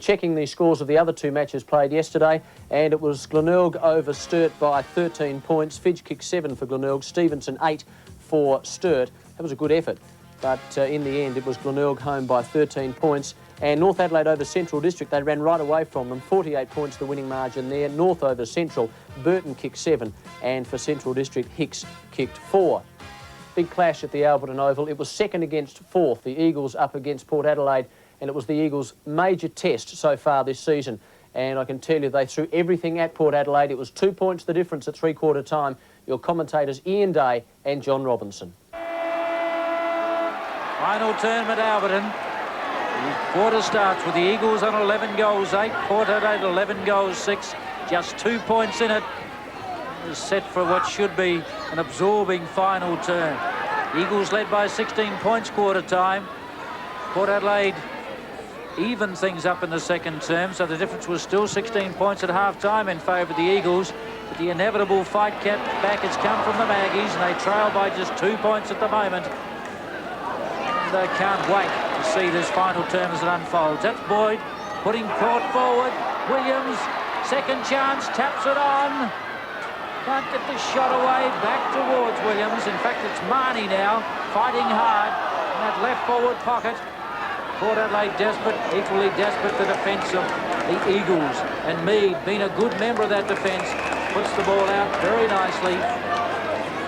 Checking the scores of the other two matches played yesterday, and it was Glenelg over Sturt by 13 points. Fidge kicked 7 for Glenelg, Stevenson 8 for Sturt. That was a good effort, but in the end it was Glenelg home by 13 points. And North Adelaide over Central District, they ran right away from them. 48 points the winning margin there. North over Central, Burton kicked 7, and for Central District, Hicks kicked 4. Big clash at the Alberton Oval. It was second against fourth, the Eagles up against Port Adelaide, and it was the Eagles' major test so far this season. And I can tell you they threw everything at Port Adelaide. It was 2 points the difference at three-quarter time. Your commentators Ian Day and John Robinson. Final term at Alberton. The quarter starts with the Eagles on 11 goals 8, Port Adelaide 11 goals 6, just 2 points in it. It is set for what should be an absorbing final term. Eagles led by 16 points quarter time. Port Adelaide even things up in the second term, so the difference was still 16 points at half-time in favour of the Eagles. But the inevitable fight back has come from the Maggies, and they trail by just 2 points at the moment. And they can't wait to see this final term as it unfolds. That's Boyd putting Port forward. Williams, second chance, taps it on. Can't get the shot away, back towards Williams. In fact, it's Marnie now, fighting hard in that left forward pocket. Port Adelaide desperate, equally desperate the defence of the Eagles. And Mead, being a good member of that defence, puts the ball out very nicely.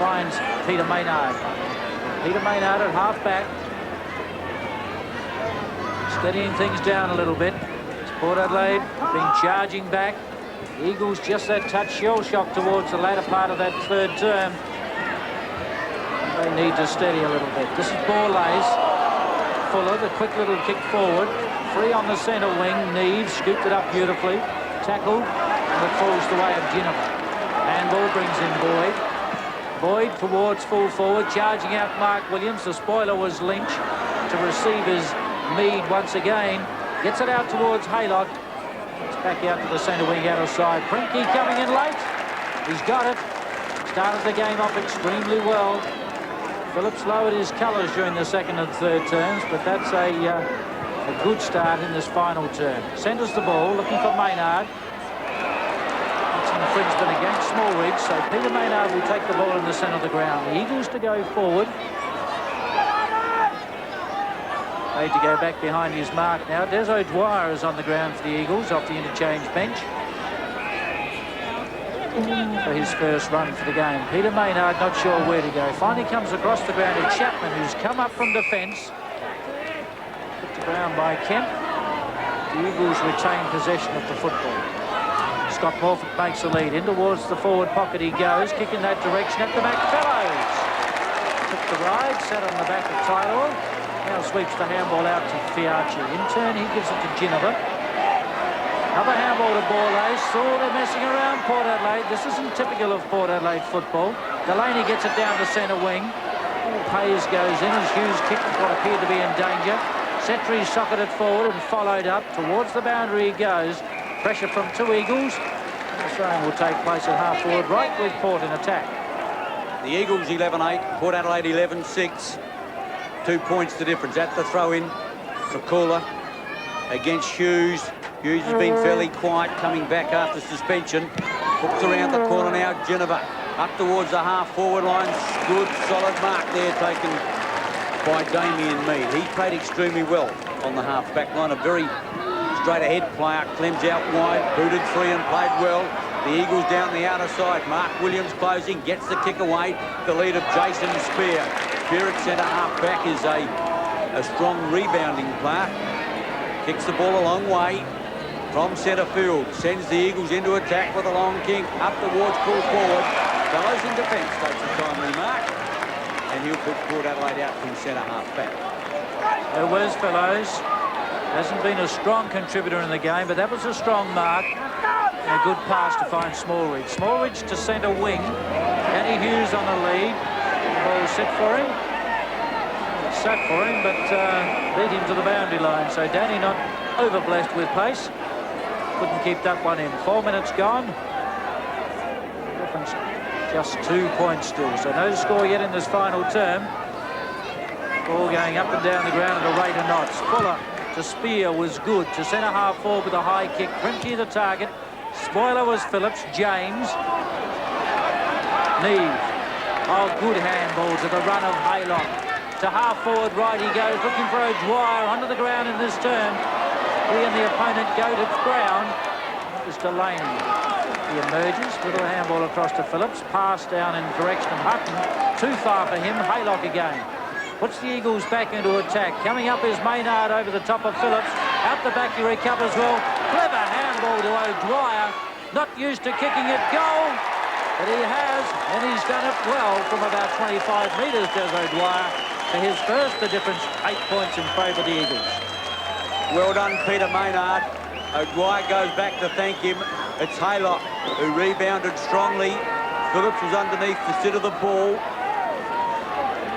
Finds Peter Maynard. Peter Maynard at half-back. Steadying things down a little bit. It's Port Adelaide been charging back. The Eagles just that touch shell shock towards the latter part of that third term. They need to steady a little bit. This is Borlays. Fuller, the quick little kick forward. Free on the centre wing. Neves scooped it up beautifully. Tackled, and it falls the way of Ginnivan. Handball brings in Boyd. Boyd towards full forward, charging out Mark Williams. The spoiler was Lynch. To receive his Mead once again. Gets it out towards Haylock. It's back out to the centre wing out of side. Prinky coming in late. He's got it. Started the game off extremely well. Phillips lowered his colours during the second and third terms, but that's a good start in this final term. Centres the ball, looking for Maynard. It's an infringement against Smallridge, so Peter Maynard will take the ball in the centre of the ground. The Eagles to go forward. Made to go back behind his mark now. Des O'Dwyer is on the ground for the Eagles off the interchange bench for his first run for the game. Peter Maynard not sure where to go. Finally comes across the ground to Chapman, who's come up from defence. Put to ground by Kemp. The Eagles retain possession of the football. Scott Morford makes the lead. In towards the forward pocket he goes. Kick in that direction at the back. Fellows. Took the ride, sat on the back of Tylor. Now sweeps the handball out to Fiarchi. In turn, he gives it to Ginnivan. Another handball to Borlays. Saw they're messing around Port Adelaide. This isn't typical of Port Adelaide football. Delaney gets it down to centre wing. Hayes goes in as Hughes kicked what appeared to be in danger. Setri socketed forward and followed up. Towards the boundary he goes. Pressure from two Eagles. The throwing will take place at half forward, right with Port in attack. The Eagles 11-8, Port Adelaide 11-6. 2 points the difference. At the throw-in, Sakula against Hughes. Hughes has been fairly quiet, coming back after suspension. Hooks around the corner now, Ginnivan. Up towards the half-forward line. Good, solid mark there taken by Damien Mead. He played extremely well on the half-back line. A very straight-ahead player. Clems out wide, booted free and played well. The Eagles down the outer side. Mark Williams closing, gets the kick away. The lead of Jason Spear. Spear at centre half-back is a strong rebounding player. Kicks the ball a long way from centre field. Sends the Eagles into attack with a long kick. Up towards full forward. Fellows in defence takes a timely mark. And he'll put Port Adelaide out from centre half-back. There was Fellows. Hasn't been a strong contributor in the game, but that was a strong mark. And a good pass to find Smallridge. Smallridge to centre wing. Danny Hughes on the lead. The ball set for him. It's sat for him, but beat him to the boundary line. So Danny not over-blessed with pace. Couldn't keep that one in. 4 minutes gone. Difference just 2 points still. So no score yet in this final term. Ball going up and down the ground at a rate of knots. Fuller to Spear was good. To centre half forward with a high kick. Primke the target. Spoiler was Phillips. James. Neve. Oh, good handball to the run of Haylock. To half forward right he goes, looking for O'Dwyer onto the ground in this turn. He and the opponent go to ground. It was Delaney. He emerges, little handball across to Phillips. Pass down in direction of Hutton. Too far for him. Haylock again. Puts the Eagles back into attack. Coming up is Maynard over the top of Phillips. Out the back he recovers well. Clever handball to O'Dwyer. Not used to kicking it. Goal! But he has, and he's done it well from about 25 metres, does O'Dwyer. For his first, the difference, 8 points in favour of the Eagles. Well done, Peter Maynard. O'Dwyer goes back to thank him. It's Haylock who rebounded strongly. Phillips was underneath the sit of the ball.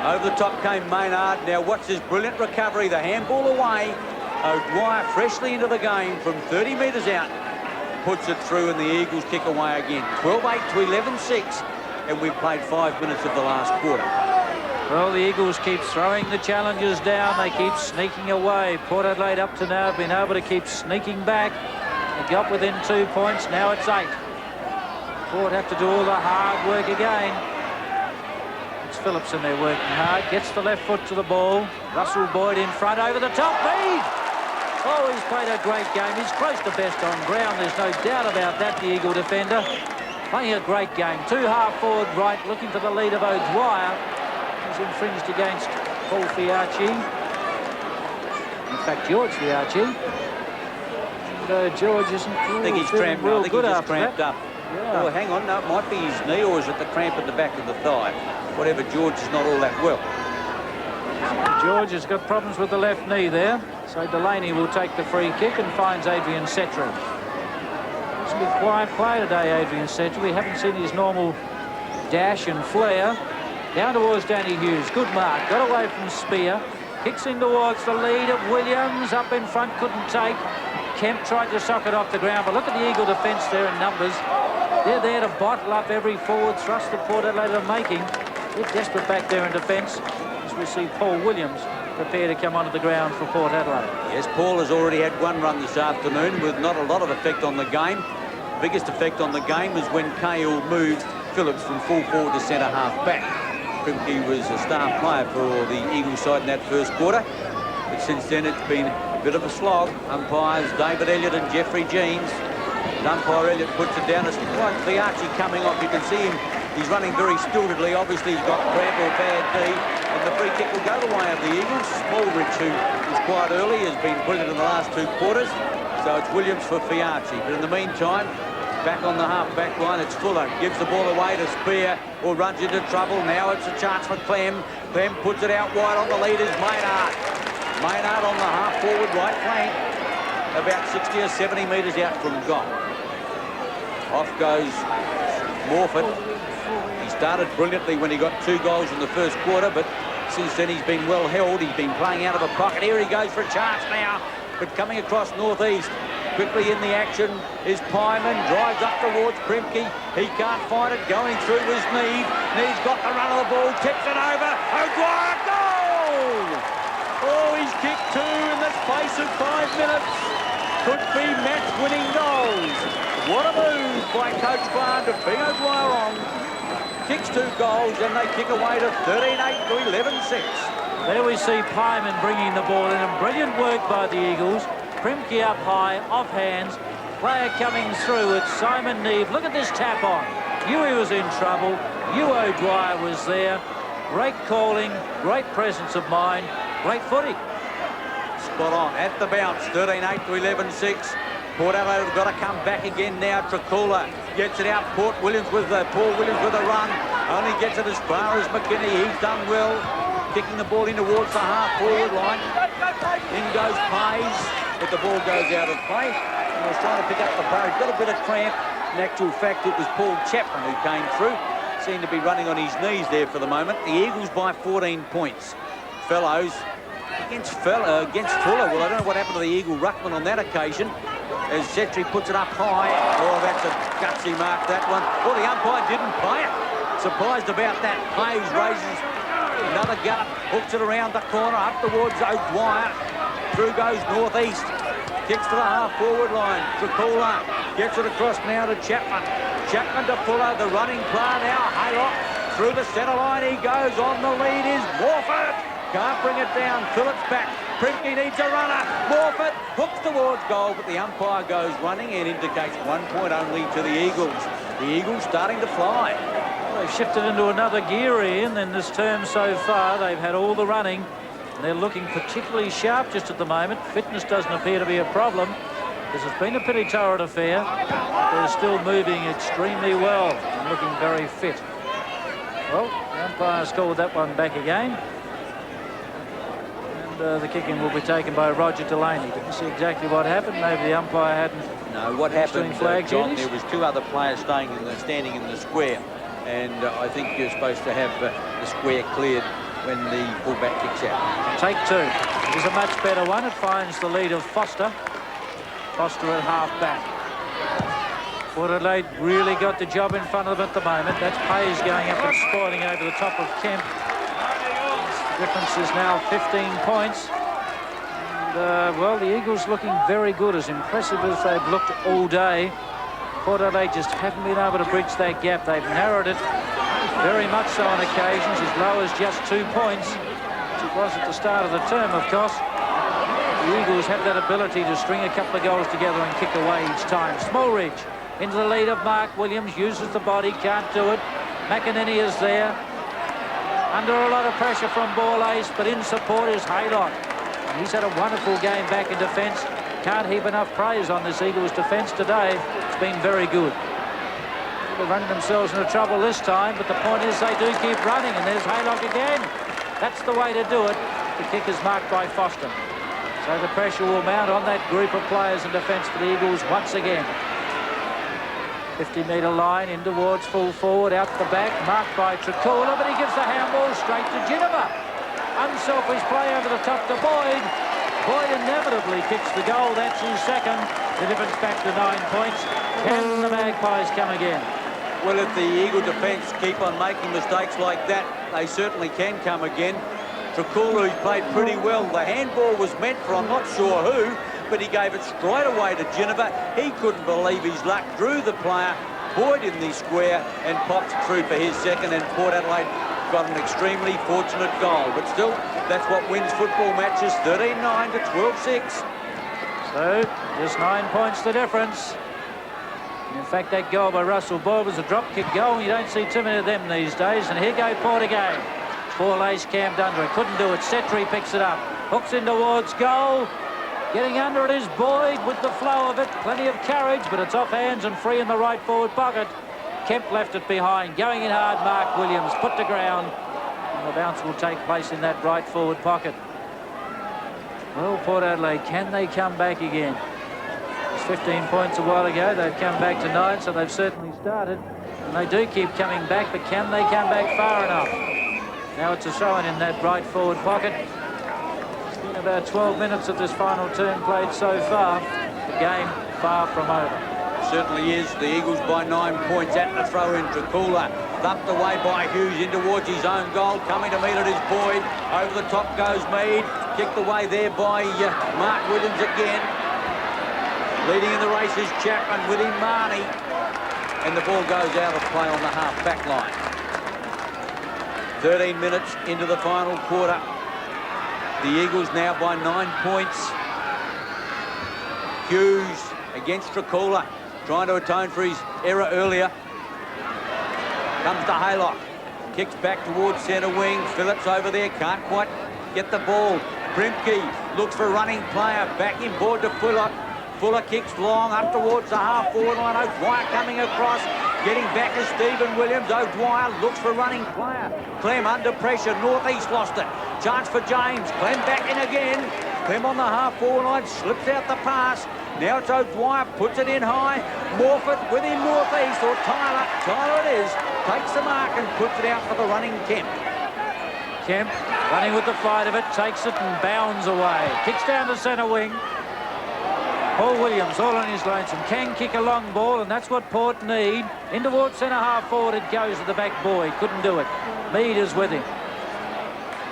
Over the top came Maynard. Now watch this brilliant recovery. The handball away. O'Dwyer freshly into the game from 30 metres out. Puts it through and the Eagles kick away again. 12-8 to 11-6. And we've played 5 minutes of the last quarter. Well, the Eagles keep throwing the challengers down. They keep sneaking away. Port Adelaide up to now have been able to keep sneaking back. They got within 2 points. Now it's 8. Port have to do all the hard work again. It's Phillips in there working hard. Gets the left foot to the ball. Russell Boyd in front over the top. Mead! Oh, he's played a great game. He's close to best on ground. There's no doubt about that, the Eagle defender. Playing a great game. 2 half forward right, looking for the lead of O'Dwyer. He's infringed against Paul Fiarchi. In fact, George Fiarchi. And, George isn't. I think he's cramped. I think he's just cramped up. Yeah. Oh, hang on. No, it might be his knee, or is it the cramp at the back of the thigh? Whatever, George is not all that well. George has got problems with the left knee there. So Delaney will take the free kick and finds Adrian Setri. It's a bit quiet play today, Adrian Setri. We haven't seen his normal dash and flair. Down towards Danny Hughes. Good mark. Got away from Spear. Kicks in towards the lead of Williams. Up in front, couldn't take. Kemp tried to sock it off the ground, but look at the Eagle defence there in numbers. They're there to bottle up every forward thrust that Port Adelaide are making. They're desperate back there in defence. As we see Paul Williams prepare to come onto the ground for Port Adelaide. Yes, Paul has already had 1 run this afternoon with not a lot of effect on the game. The biggest effect on the game was when Cahill moved Phillips from full forward to centre half back. Primke was a star player for the Eagles side in that first quarter. But since then it's been a bit of a slog. Umpires David Elliott and Jeffrey Jeans. And umpire Elliott puts it down. It's like Fiarchi coming off. You can see him. He's running very stiltedly. Obviously, he's got cramp or bad knee. And the free kick will go the way of the Eagles. Smallridge, who was quite early, has been brilliant in the last 2 quarters. So it's Williams for Fiarchi. But in the meantime, back on the half-back line, it's Fuller. Gives the ball away to Spear, or runs into trouble. Now it's a chance for Clem. Clem puts it out wide on the leaders, Maynard. Maynard on the half-forward right flank. About 60 or 70 metres out from goal. Off goes Morford. He started brilliantly when he got 2 goals in the first quarter, but since then he's been well held. He's been playing out of a pocket. Here he goes for a chance now, but coming across northeast. Quickly in the action is Pyman. Drives up towards Primke. He can't find it. Going through was Neve. Neve's got the run of the ball. Tips it over. O'Dwyer, goal! Oh, he's kicked 2 in the space of 5 minutes. Could be match-winning goals. What a move by Coach Grant to bring O'Dwyer on. Kicks 2 goals and they kick away to 13-8 to 11-6. There we see Pyman bringing the ball in, and brilliant work by the Eagles. Primke up high, off hands. Player coming through. It's Simon Neve. Look at this tap on. Huey was in trouble. Hugh O'Dwyer was there. Great calling, great presence of mind, great footy. Spot on. At the bounce, 13-8 to 11-6. Port Adelaide have got to come back again now. Tricula gets it out. Paul Williams with a run. Only gets it as far as McKinney. He's done well. Kicking the ball in towards the half-forward line. In goes Pays, but the ball goes out of play. He was trying to pick up the bar. He's got a bit of cramp. In actual fact, it was Paul Chapman who came through. Seemed to be running on his knees there for the moment. The Eagles by 14 points. Fellows against Fuller. Well, I don't know what happened to the Eagle ruckman on that occasion. As Setri puts it up high. Oh, that's a gutsy mark, that one. Well, the umpire didn't play it. Surprised about that. Hayes raises another gut, hooks it around the corner, up towards O'Dwyer. through goes Northeast. Kicks to the half-forward line. Dracula gets it across now to Chapman. Chapman to Fuller, the running player now. Haylock through the centre line he goes. On the lead is Morford. Can't bring it down. Phillips back. Primke needs a runner. Morford hooks towards goal, but the umpire goes running and indicates 1 point only to the Eagles. The Eagles starting to fly. Well, they've shifted into another gear, Ian, in this term so far. They've had all the running. And they're looking particularly sharp just at the moment. Fitness doesn't appear to be a problem. This has been a pretty torrid affair. They're still moving extremely well and looking very fit. Well, the umpire's called that one back again. And the kick-in will be taken by Roger Delaney. Didn't see exactly what happened. Maybe the umpire hadn't. No, what happened, John, duties. there was 2 other players standing in the square. And I think you're supposed to have the square cleared when the fullback kicks out. Take 2. It is a much better one. It finds the lead of Foster. Foster at half-back. Port Adelaide really got the job in front of them at the moment. That's Payes going up and spoiling over the top of Kemp. The difference is now 15 points. And, well, the Eagles looking very good, as impressive as they've looked all day. Port Adelaide just haven't been able to bridge that gap. They've narrowed it very much so on occasions, as low as just 2 points, which it was at the start of the term, of course. The Eagles have that ability to string a couple of goals together and kick away each time. Smallridge into the lead of Mark Williams, uses the body, can't do it. McEnany is there. Under a lot of pressure from Ball Ace, but in support is Haylock. And he's had a wonderful game back in defence. Can't heap enough praise on this Eagles defence today. It's been very good. They're running themselves into trouble this time, but the point is they do keep running, and there's Haylock again. That's the way to do it. The kick is marked by Foster. So the pressure will mount on that group of players in defence for the Eagles once again. 50-metre line in towards full forward, out the back, marked by Tricula, but he gives the handball straight to Ginnivan. Unselfish play over the top to Boyd. Boyd inevitably kicks the goal. That's his second. The difference back to 9 points. Can the Magpies come again? Well, if the Eagle defence keep on making mistakes like that, they certainly can come again. Tricula, who's played pretty well. The handball was meant for I'm not sure who, but he gave it straight away to Ginnivan. He couldn't believe his luck, drew the player, Boyd in the square, and popped it through for his second, and Port Adelaide got an extremely fortunate goal. But still, that's what wins football matches, 13-9 to 12-6. So, just 9 points the difference. In fact, that goal by Russell Boyd was a drop-kick goal. You don't see too many of them these days. And here go Port again. Ball Ace camped under it. Couldn't do it. Setri picks it up. Hooks in towards goal. Getting under it is Boyd with the flow of it. Plenty of courage, but it's off hands and free in the right forward pocket. Kemp left it behind. Going in hard, Mark Williams put to ground. And the bounce will take place in that right forward pocket. Well, Port Adelaide, can they come back again? 15 points a while ago. They've come back to 9, so they've certainly started. And they do keep coming back, but can they come back far enough? Now it's a throw-in in that right forward pocket. It's been about 12 minutes of this final term played so far. The game far from over. Certainly is. The Eagles by 9 points at the throw-in. Tricula thumped away by Hughes in towards his own goal. Coming to meet it is Boyd. Over the top goes Mead. Kicked away there by Mark Williams again. Leading in the race is Chapman, with him Marnie. And the ball goes out of play on the half-back line. 13 minutes into the final quarter. The Eagles now by 9 points. Hughes against Tricula, trying to atone for his error earlier. Comes to Haylock. Kicks back towards centre wing. Phillips over there, can't quite get the ball. Primke looks for a running player. Back in board to Fuller. Fuller kicks long up towards the half-forward line. O'Dwyer coming across. Getting back is Stephen Williams. O'Dwyer looks for a running player. Clem under pressure. Northeast lost it. Chance for James. Clem back in again. Clem on the half-forward line. Slips out the pass. Now it's O'Dwyer. Puts it in high. Morford with him Northeast. Or Tyler. Tyler it is. Takes the mark and puts it out for the running Kemp. Kemp running with the flight of it. Takes it and bounds away. Kicks down to centre wing. Paul Williams all on his lonesome. Can kick a long ball, and that's what Port need. In towards centre half forward it goes to the back boy. Couldn't do it. Mead is with him.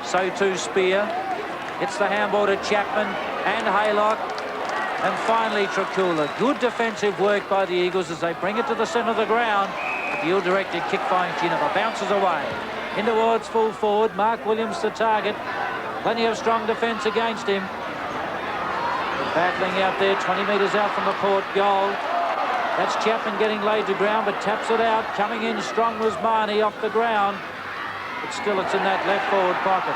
So too Spear. Hits the handball to Chapman. and Haylock, and finally Trakula. Good defensive work by the Eagles as they bring it to the centre of the ground. The ill-directed kick finds Ginniver, bounces away. In towards full forward, Mark Williams the target. Plenty of strong defence against him. Battling out there, 20 metres out from the Port goal. That's Chapman getting laid to ground, but taps it out. Coming in strong was Marnie off the ground. But still it's in that left forward pocket.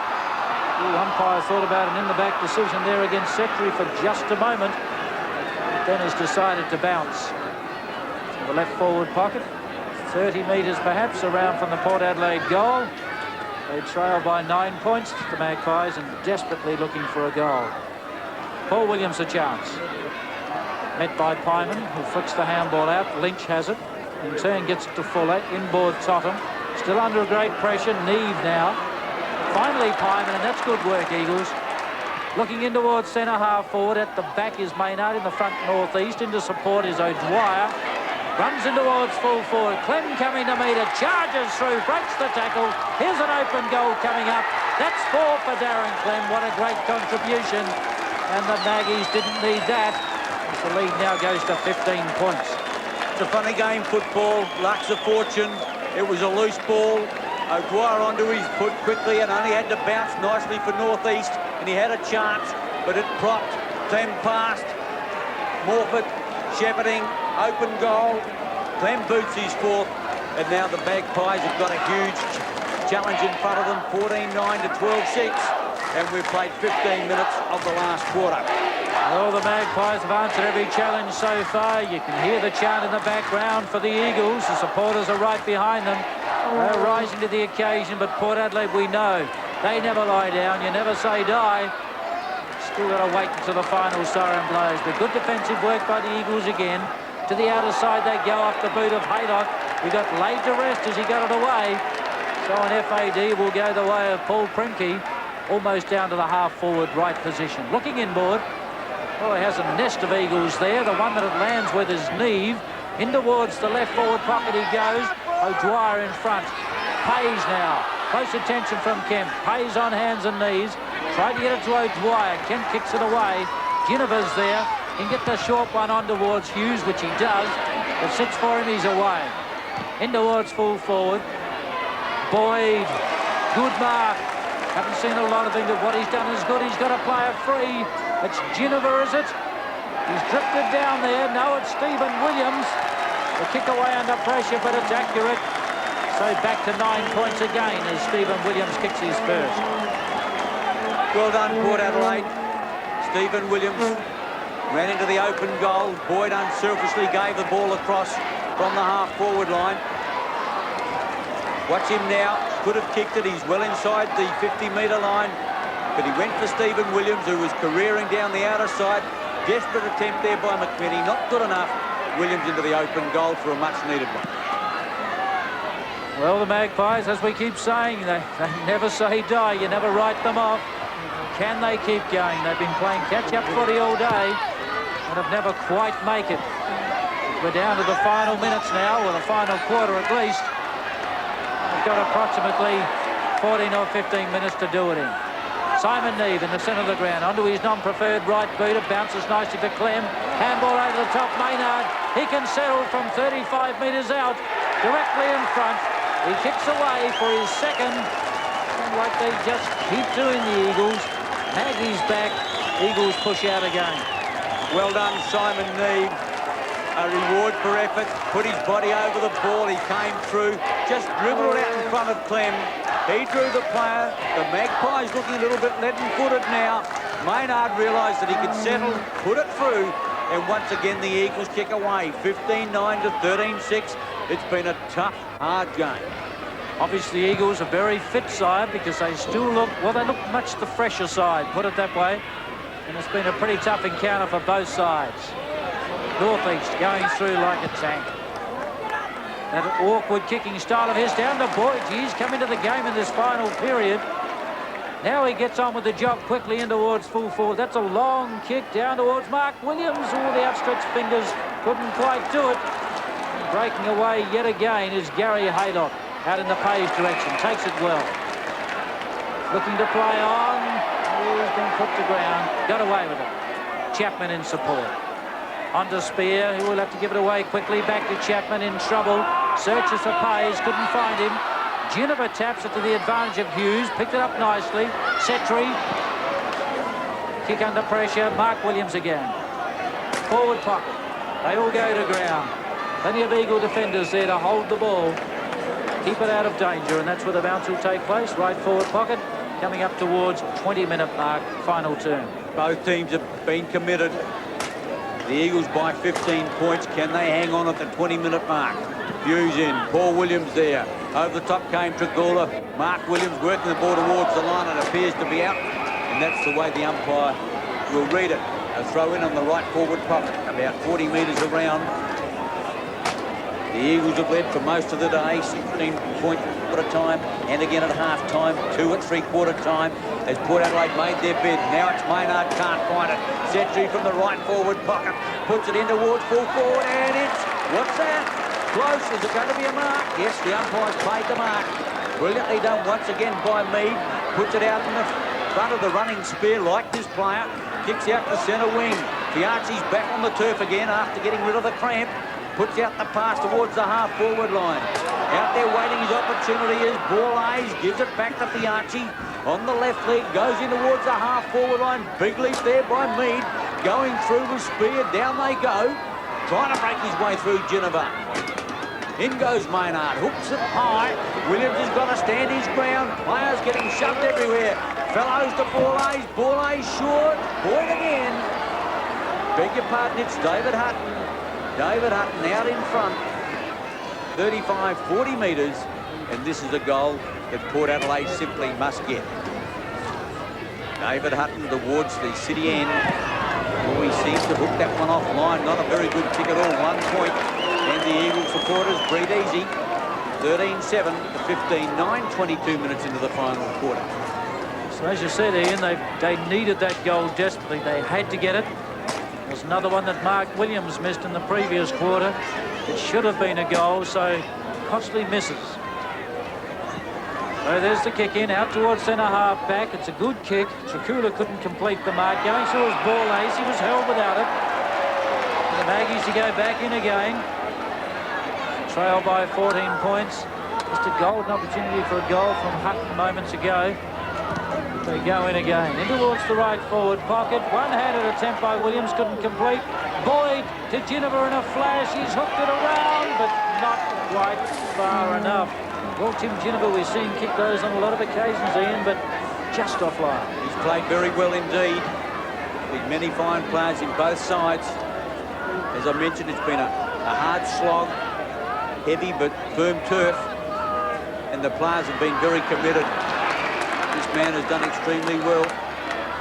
The umpire thought about an in-the-back decision there against Secretary for just a moment. But then has decided to bounce. The left forward pocket, 30 metres perhaps around from the Port Adelaide goal. They trail by 9 points, the Magpies, and desperately looking for a goal. Paul Williams a chance. Met by Pyman, who flicks the handball out. Lynch has it. In turn gets it to Fuller. Inboard Totham. Still under great pressure. Neve now. Finally Pyman, and that's good work, Eagles. Looking in towards centre half forward. At the back is Maynard. In the front northeast. Into support is O'Dwyer. Runs in towards full forward. Clem coming to meet it. Charges through. Breaks the tackle. Here's an open goal coming up. That's 4 for Darren Clem. What a great contribution. And the Maggies didn't need that. The lead now goes to 15 points. It's a funny game, football. Luck's a fortune. It was a loose ball. O'Dwyer onto his foot quickly and only had to bounce nicely for northeast, and he had a chance, but it propped. Clem passed. Morford shepherding. Open goal. Clem boots his fourth, and now the Magpies have got a huge challenge in front of them. 14-9 to 12-6. And we've played 15 minutes of the last quarter. Well, the Magpies have answered every challenge so far. You can hear the chant in the background for the Eagles. The supporters are right behind them. They're rising to the occasion, but Port Adelaide, we know, they never lie down. You never say die. Still got to wait until the final siren blows. But good defensive work by the Eagles again. To the outer side they go off the boot of Haylock. He got laid to rest as he got it away. So an FAD will go the way of Paul Primke. Almost down to the half-forward right position. Looking inboard. Oh, he has a nest of Eagles there. The one that it lands with is Neve. In towards the left-forward pocket he goes. O'Dwyer in front. Pays now. Close attention from Kemp. Pays on hands and knees. Tried to get it to O'Dwyer. Kemp kicks it away. Ginniver's there. He can get the short one on towards Hughes, which he does. But sits for him, he's away. In towards full forward. Boyd. Good mark. Haven't seen a lot of things, but what he's done is good. He's got a player free. It's Ginniver, is it? He's drifted down there. No, it's Stephen Williams. The kick away under pressure, but it's accurate. So back to 9 points again as Stephen Williams kicks his first. Well done, Port Adelaide. Stephen Williams ran into the open goal. Boyd unselfishly gave the ball across from the half-forward line. Watch him now. Could have kicked it. He's well inside the 50-metre line. But he went for Stephen Williams, who was careering down the outer side. Desperate attempt there by McMenny. Not good enough. Williams into the open goal for a much-needed one. Well, the Magpies, as we keep saying, they never say die. You never write them off. Can they keep going? They've been playing catch-up footy all day and have never quite make it. We're down to the final minutes now, or the final quarter at least. We've got approximately 14 or 15 minutes to do it in. Simon Neve in the centre of the ground, onto his non-preferred right boot. It bounces nicely to Clem. Handball over the top, Maynard. He can settle from 35 metres out, directly in front. He kicks away for his second. Like they just keep doing, the Eagles. Maggie's back. Eagles push out again. Well done, Simon Neve. A reward for effort. Put his body over the ball. He came through. Just dribbled it out in front of Clem. He drew the player. The Magpies looking a little bit leaden-footed now. Maynard realised that he could settle, put it through, and once again the Eagles kick away. 15-9 to 13-6. It's been a tough, hard game. Obviously, the Eagles are very fit side because they still look, well, they look much the fresher side, put it that way. And it's been a pretty tough encounter for both sides. Northeast going through like a tank. That awkward kicking style of his down to Boyd. He's coming to the game in this final period. Now he gets on with the job quickly in towards full forward. That's a long kick down towards Mark Williams. All the outstretched fingers couldn't quite do it. Breaking away yet again is Gary Haylock out in the Page direction. Takes it well. Looking to play on. He's been put to ground. Got away with it. Chapman in support. On to Spear, who will have to give it away quickly. Back to Chapman in trouble. Searches for Pays, couldn't find him. Ginniver taps it to the advantage of Hughes. Picked it up nicely. Setri. Kick under pressure. Mark Williams again. Forward pocket. They all go to ground. Plenty of Eagle defenders there to hold the ball. Keep it out of danger, and that's where the bounce will take place. Right forward pocket. Coming up towards 20-minute mark. Final turn. Both teams have been committed. The Eagles by 15 points. Can they hang on at the 20-minute mark? Hughes in. Paul Williams there. Over the top came Tragula. Mark Williams working the ball towards the line. It appears to be out. And that's the way the umpire will read it. A throw in on the right forward pocket. About 40 metres around. The Eagles have led for most of the day. 16 points at a time. And again at half-time. 2 at three-quarter time. As Port Adelaide made their bid. Now it's Maynard, can't find it. Setri from the right forward pocket. Puts it in towards full forward. And it's... what's that? Close. Is it going to be a mark? Yes, the umpire's played the mark. Brilliantly done once again by Mead. Puts it out in the front of the running Spear like this player. Kicks out the centre wing. Fianchetti's back on the turf again after getting rid of the cramp. Puts out the pass towards the half-forward line. Out there waiting his opportunity is Borlase. Gives it back to Fianchetти. On the left leg, goes in towards the half-forward line. Big leap there by Mead. Going through with Spear. Down they go. Trying to break his way through Ginniver. In goes Maynard. Hooks it high. Williams has got to stand his ground. Players getting shoved everywhere. Fellows to Borlase. Borlase short. Boyd again. Beg your pardon, it's David Hutton. David Hutton out in front. 35, 40 metres. And this is a goal that Port Adelaide simply must get. David Hutton towards the city end. Oh, he seems to hook that one offline. Not a very good kick at all. 1 point. And the Eagle supporters breathe easy. 13-7 to 15-9, 22 minutes into the final quarter. So as you said, Ian, they needed that goal desperately. They had to get it. There's another one that Mark Williams missed in the previous quarter. It should have been a goal, so constantly misses. So there's the kick in, out towards centre half back. It's a good kick. Tragula couldn't complete the mark. Going through his ball ace, he was held without it. The Maggies to go back in again. Trail by 14 points. Just a golden opportunity for a goal from Hutton moments ago. They go in again. In towards the right forward pocket. One-handed attempt by Williams, couldn't complete. Boyd to Ginniver in a flash. He's hooked it around, but not quite far enough. Well, Tim Ginniver, we've seen kick those on a lot of occasions, Ian, but just offline. He's played very well indeed. With many fine players in both sides. As I mentioned, it's been a hard slog. Heavy but firm turf, and the players have been very committed. This man has done extremely well.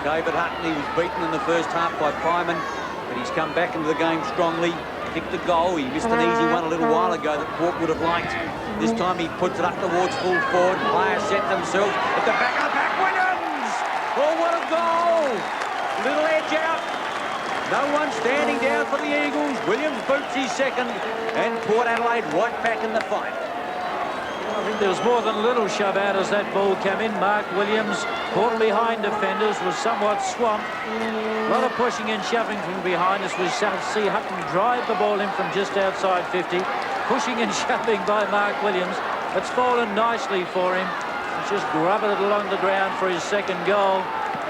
David Hutton, he was beaten in the first half by Pyman, but he's come back into the game strongly. Kicked a goal. He missed an easy one a little while ago that Port would have liked. This time he puts it up towards full forward. Players set themselves at the back of the pack. Williams! Oh, what a goal! Little edge out. No one standing down for the Eagles. Williams boots his second, and Port Adelaide right back in the fight. I think there was more than a little shove out as that ball came in. Mark Williams, caught behind defenders, was somewhat swamped. A lot of pushing and shoving from behind as we see Hutton drive the ball in from just outside 50. Pushing and shoving by Mark Williams. It's fallen nicely for him. He's just grubbing it along the ground for his second goal.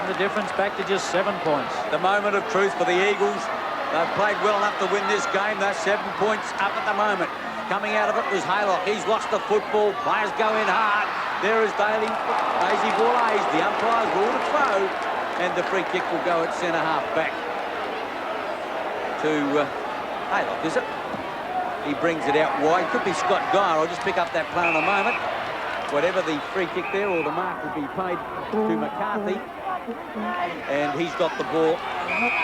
The difference back to just 7 points. The moment of truth for the Eagles. They've played well enough to win this game. They're 7 points up at the moment. Coming out of it was Haylock. He's lost the football. Players go in hard. There is Daisy Borlase. The umpires ruled a throw. And the free kick will go at centre half back to Haylock, is it? He brings it out wide. Could be Scott Geyer. I'll just pick up that play in a moment. Whatever the free kick there, or the mark will be paid to McCarthy. And he's got the ball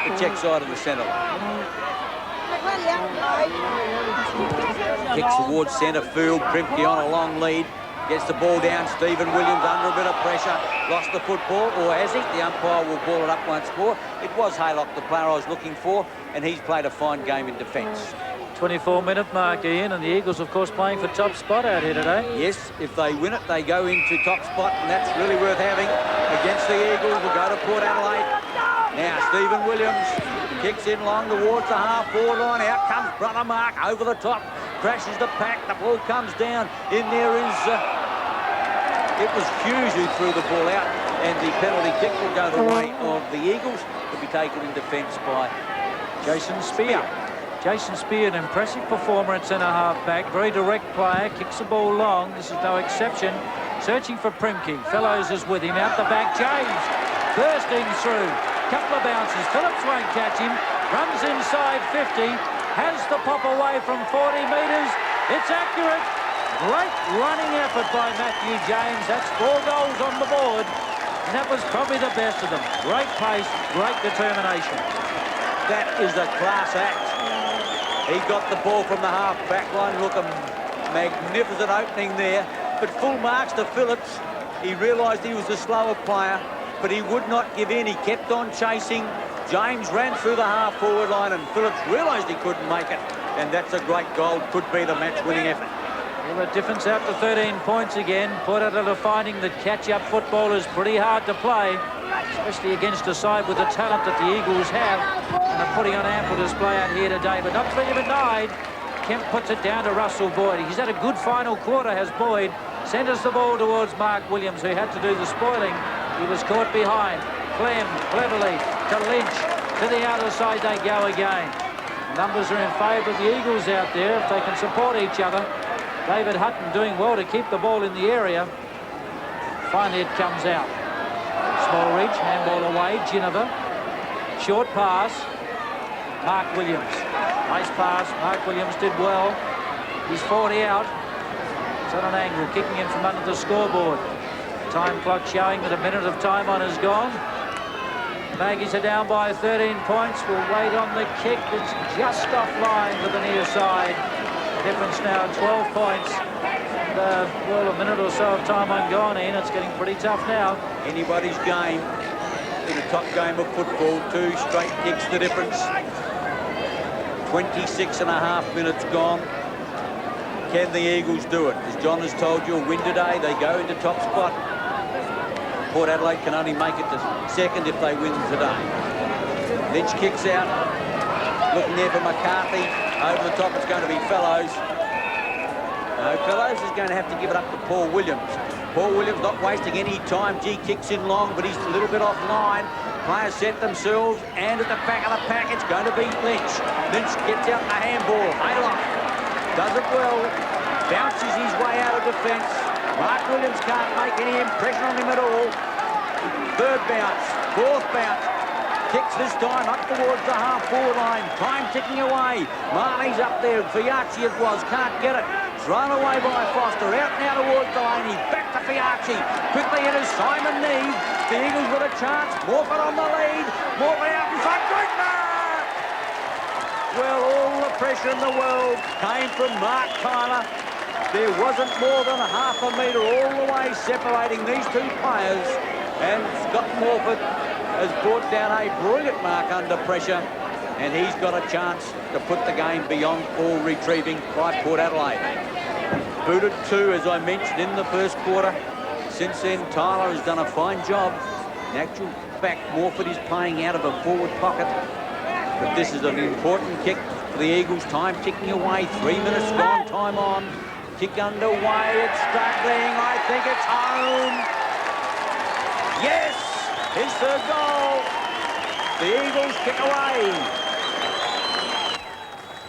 the check side of the centre line. Kicks towards centre field. Primke on a long lead. Gets the ball down. Stephen Williams under a bit of pressure. Lost the football, or has he? The umpire will ball it up once more. It was Haylock, the player I was looking for, and he's played a fine game in defence. 24-minute mark, Ian, and the Eagles, of course, playing for top spot out here today. Yes, if they win it, they go into top spot, and that's really worth having against the Eagles. We'll go to Port Adelaide. Now, Stephen Williams kicks in long towards the half-forward line. Out comes brother Mark over the top. Crashes the pack. The ball comes down. In there is... it was Hughes who threw the ball out, and the penalty kick will go the way of the Eagles. Will be taken in defence by Jason Spear. Jason Spear, an impressive performer at centre-half-back. Very direct player, kicks the ball long. This is no exception. Searching for Primke. Fellows is with him. Out the back, James bursting through. Couple of bounces. Phillips won't catch him. Runs inside 50. Has the pop away from 40 metres. It's accurate. Great running effort by Matthew James. That's 4 goals on the board. And that was probably the best of them. Great pace, great determination. That is a class act. He got the ball from the half-back line. Look, a magnificent opening there. But full marks to Phillips. He realised he was the slower player, but he would not give in. He kept on chasing. James ran through the half-forward line, and Phillips realised he couldn't make it. And that's a great goal. Could be the match-winning effort. Well, the difference out to 13 points again. Port Adelaide finding that catch-up football is pretty hard to play, especially against a side with the talent that the Eagles have, and are putting on ample display out here today, but not to be denied. Kemp puts it down to Russell Boyd. He's had a good final quarter, has Boyd. Centres the ball towards Mark Williams, who had to do the spoiling. He was caught behind. Clem, cleverly, to Lynch. To the outer side they go again. Numbers are in favour of the Eagles out there if they can support each other. David Hutton doing well to keep the ball in the area. Finally it comes out. Small reach, handball away, Ginniver. Short pass, Mark Williams. Nice pass, Mark Williams did well. He's 40 out. It's on an angle, kicking in from under the scoreboard. Time clock showing that a minute of time on is gone. Maggies are down by 13 points. We'll wait on the kick. It's just offline to the near side. Difference now 12 points. And, well, a minute or so of time on gone, Ian. It's getting pretty tough now. Anybody's game in a top game of football. 2 straight kicks the difference. 26.5 minutes gone. Can the Eagles do it? As John has told you, a win today, they go into top spot. Port Adelaide can only make it to second if they win today. Lynch kicks out. Looking there for McCarthy. Over the top, it's going to be Fellows. No, Fellows is going to have to give it up to Paul Williams. Paul Williams not wasting any time. G kicks in long, but he's a little bit offline. Players set themselves, and at the back of the pack, it's going to be Lynch. Lynch gets out the handball. Haylock does it well. Bounces his way out of defence. Mark Williams can't make any impression on him at all. 3rd bounce, 4th bounce. Kicks this time up towards the half-forward line. Time ticking away. Marley's up there. Fiacci it was. Can't get it. Thrown away by Foster. Out now towards Delaney. Back to Fiacci. Quickly in is Simon Neve. The Eagles with a chance. Morford on the lead. Morford out in front. Great mark! Well, all the pressure in the world came from Mark Tyler. There wasn't more than a half a metre all the way separating these 2 players. And Scott Morford has brought down a brilliant mark under pressure, and he's got a chance to put the game beyond all retrieving by Port Adelaide. Booted 2, as I mentioned, in the first quarter. Since then, Tyler has done a fine job. In actual fact, Morford is playing out of a forward pocket, but this is an important kick for the Eagles. Time ticking away, 3 minutes gone, time on. Kick underway, it's struggling, I think it's home. Yes! His 3rd goal. The Eagles kick away.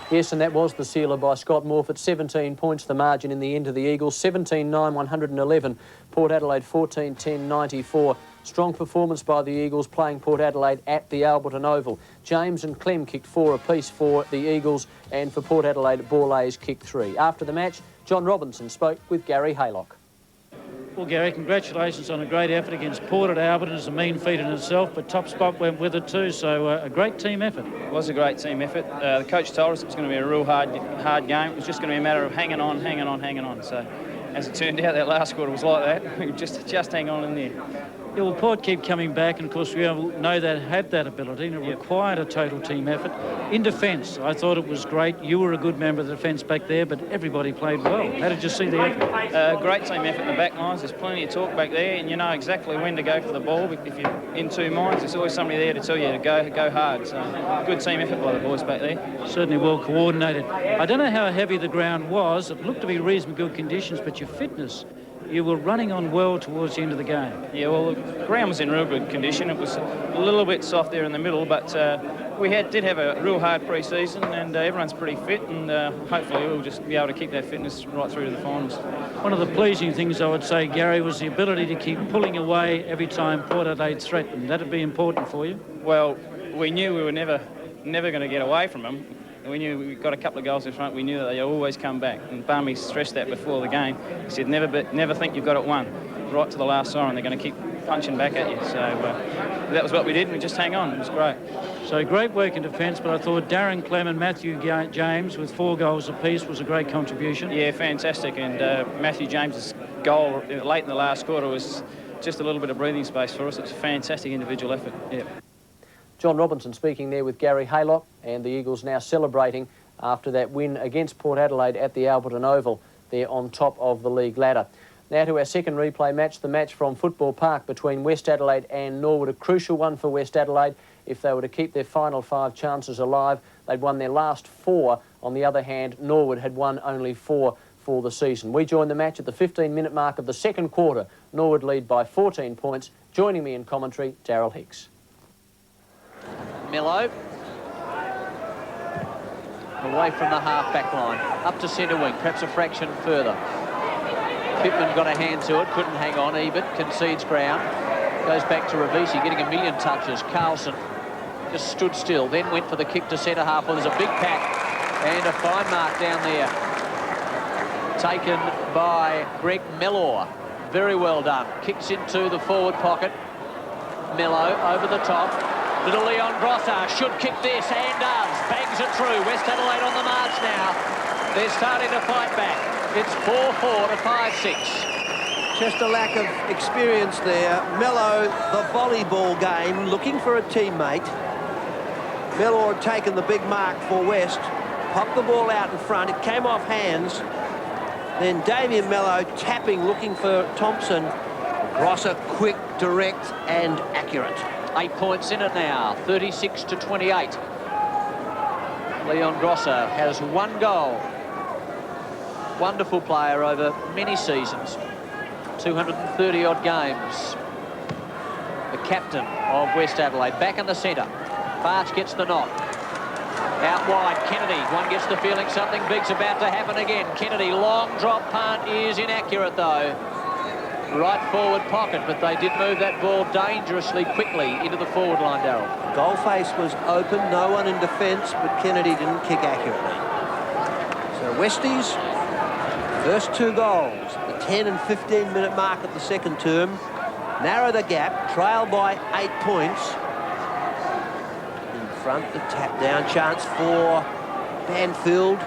Yes, and that was the sealer by Scott Morford. 17 points the margin in the end of the Eagles. 17-9, 111. Port Adelaide 14-10, 94. Strong performance by the Eagles playing Port Adelaide at the Alberton Oval. James and Clem kicked 4 apiece for the Eagles, and for Port Adelaide, Borlays kicked 3. After the match, John Robinson spoke with Gary Haylock. Well, Gary, congratulations on a great effort against Port at Alberton. It's a mean feat in itself, but top spot went with it too, so a great team effort. It was a great team effort. The coach told us it was going to be a real hard game. It was just going to be a matter of hanging on. So, as it turned out, that last quarter was like that. We were just hang on in there. Yeah, well, Port keep coming back, and of course we all know that had that ability, and it required a total team effort. In defence, I thought it was great. You were a good member of the defence back there, but everybody played well. How did you see the effort? Great team effort in the back lines. There's plenty of talk back there, and you know exactly when to go for the ball. If you're in two minds, there's always somebody there to tell you to go hard. So good team effort by the boys back there. Certainly well coordinated. I don't know how heavy the ground was. It looked to be reasonably good conditions, but your fitness, you were running on well towards the end of the game. Yeah, well, the ground was in real good condition. It was a little bit soft there in the middle, but we did have a real hard pre-season, and everyone's pretty fit, and hopefully we'll just be able to keep that fitness right through to the finals. One of the pleasing things, I would say, Gary, was the ability to keep pulling away every time Port Adelaide threatened. That'd be important for you? Well, we knew we were never going to get away from them. We knew we got a couple of goals in front. We knew that they'd always come back. And Barmy stressed that before the game. He said, never think you've got it won. Right to the last siren, they're going to keep punching back at you. So that was what we did, and we just hang on. It was great. So great work in defence, but I thought Darren Clem and Matthew James with 4 goals apiece was a great contribution. Yeah, fantastic. And Matthew James's goal late in the last quarter was just a little bit of breathing space for us. It was a fantastic individual effort. Yeah. John Robinson speaking there with Gary Haylock, and the Eagles now celebrating after that win against Port Adelaide at the Alberton Oval. They're on top of the league ladder. Now to our second replay match, the match from Football Park between West Adelaide and Norwood. A crucial one for West Adelaide. If they were to keep their final 5 chances alive, they'd won their last 4. On the other hand, Norwood had won only 4 for the season. We join the match at the 15-minute mark of the second quarter. Norwood lead by 14 points. Joining me in commentary, Daryl Hicks. Mello away from the half-back line, up to centre wing, perhaps a fraction further. Pittman got a hand to it, couldn't hang on. Ebert concedes ground, goes back to Ravisi, getting a million touches. Carlson just stood still, then went for the kick to centre half. Well, there's a big pack and a fine mark down there, taken by Greg Mellor. Very well done. Kicks into the forward pocket. Mello over the top. Little Leon Grosser should kick this, and does. Bangs it through. West Adelaide on the march now. They're starting to fight back. It's 4-4 to 5-6. Just a lack of experience there. Mello, the volleyball game, looking for a teammate. Mello had taken the big mark for West. Popped the ball out in front. It came off hands. Then Damien Mello tapping, looking for Thompson. Grosser quick, direct, and accurate. 8 points in it now, 36 to 28. Leon Grosser has 1 goal. Wonderful player over many seasons, 230-odd games. The captain of West Adelaide, back in the centre. Barch gets the knock. Out wide, Kennedy. One gets the feeling something big's about to happen again. Kennedy, long drop punt is inaccurate though. Right forward pocket, but they did move that ball dangerously quickly into the forward line, Darryl. Goal face was open, no one in defence, but Kennedy didn't kick accurately. So Westies, first 2 goals, the 10 and 15-minute mark at the second term, narrow the gap, trail by 8 points. In front, the tap down chance for Banfield.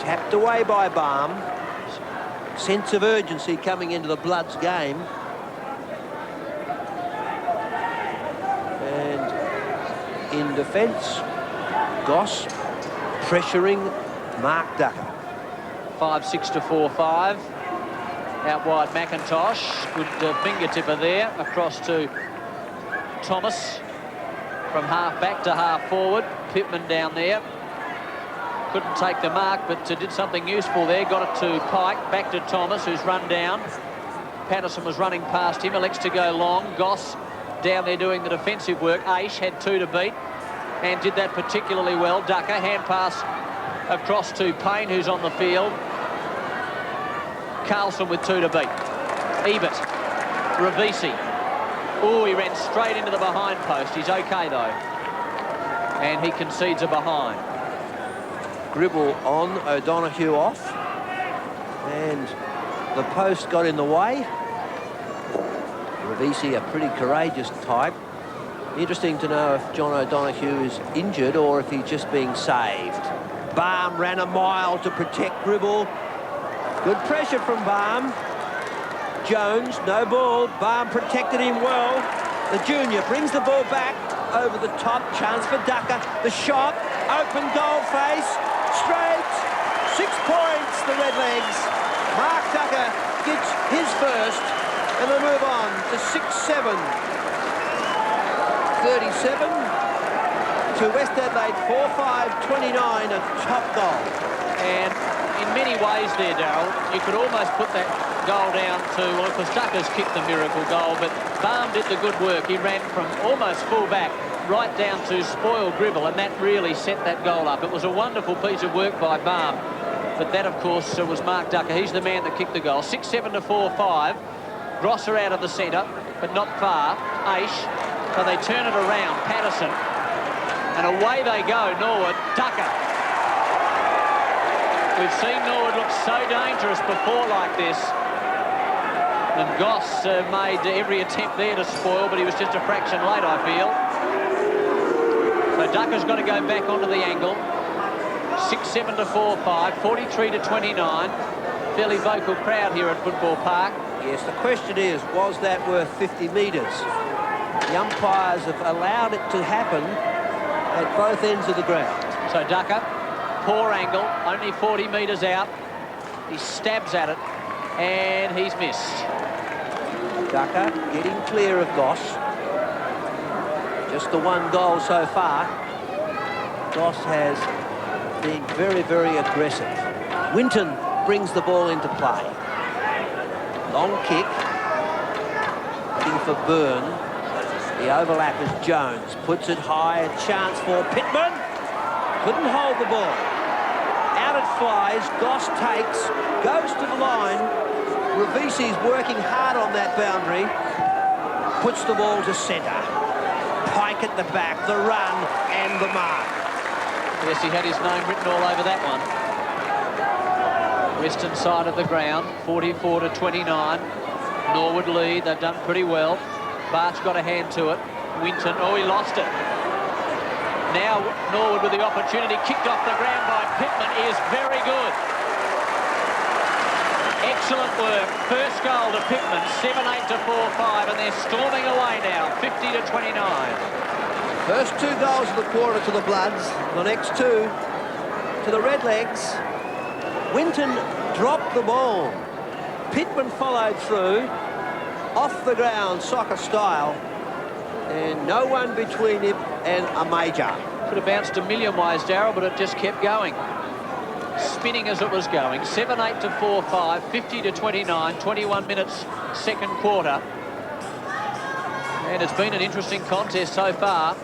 Tapped away by Baum. Sense of urgency coming into the Bloods game. And in defence, Goss pressuring Mark Ducker. 5-6 to 4-5. Out wide, McIntosh. Good fingertipper there. Across to Thomas. From half back to half forward. Pittman down there. Couldn't take the mark, but did something useful there. Got it to Pike. Back to Thomas, who's run down. Patterson was running past him. Elects to go long. Goss down there doing the defensive work. Aish had 2 to beat and did that particularly well. Ducker, hand pass across to Payne, who's on the field. Carlson with 2 to beat. Ebert. Ravisi. Oh, he ran straight into the behind post. He's okay, though. And he concedes a behind. Gribble on, O'Donoghue off. And the post got in the way. Ravisi, a pretty courageous type. Interesting to know if John O'Donoghue is injured or if he's just being saved. Baum ran a mile to protect Gribble. Good pressure from Baum. Jones, no ball. Barham protected him well. The junior brings the ball back over the top. Chance for Ducker. The shot, open goal face, straight. 6 points, the Redlegs. Mark Ducker gets his first, and they move on to 6-7. 37 to West Adelaide, 4-5-29, a top goal. And in many ways there, Darryl, you could almost put that goal down to, well, because Ducker's kicked the miracle goal, but Barham did the good work. He ran from almost full back right down to spoil Gribble, and that really set that goal up. It was a wonderful piece of work by Barham, but that, of course, was Mark Ducker. He's the man that kicked the goal. 6-7 to 4-5. Grosser out of the centre, but not far. Aish, so they turn it around. Patterson, and away they go. Norwood, Ducker. We've seen Norwood look so dangerous before like this. And Goss made every attempt there to spoil, but he was just a fraction late, I feel. So Ducker's got to go back onto the angle. 6-7 to 4-5, 43 to 29. Fairly vocal crowd here at Football Park. Yes, the question is, was that worth 50 metres? The umpires have allowed it to happen at both ends of the ground. So Ducker, poor angle, only 40 metres out. He stabs at it, and he's missed. Ducker getting clear of Goss. Just the one goal so far. Goss has been very, very aggressive. Winton brings the ball into play. Long kick. Looking for Byrne. The overlap is Jones. Puts it high. A chance for Pittman. Couldn't hold the ball. Out it flies. Goss takes. Goes to the line. Ravisi's working hard on that boundary. Puts the ball to centre. Pike at the back. The run and the mark. Yes, he had his name written all over that one. Western side of the ground, 44 to 29. Norwood lead, they've done pretty well. Bart's got a hand to it. Winton, oh, he lost it. Now Norwood with the opportunity, kicked off the ground by Pittman, is very good. Excellent work. First goal to Pittman, 7-8 to 4-5, and they're storming away now, 50 to 29. First 2 goals of the quarter to the Bloods. The next 2 to the Redlegs. Winton dropped the ball. Pittman followed through. Off the ground, soccer style. And no one between him and a major. Could have bounced a million ways, Darryl, but it just kept going. Spinning as it was going. 7-8 to 4-5, 50 to 29, 21 minutes, second quarter. And it's been an interesting contest so far,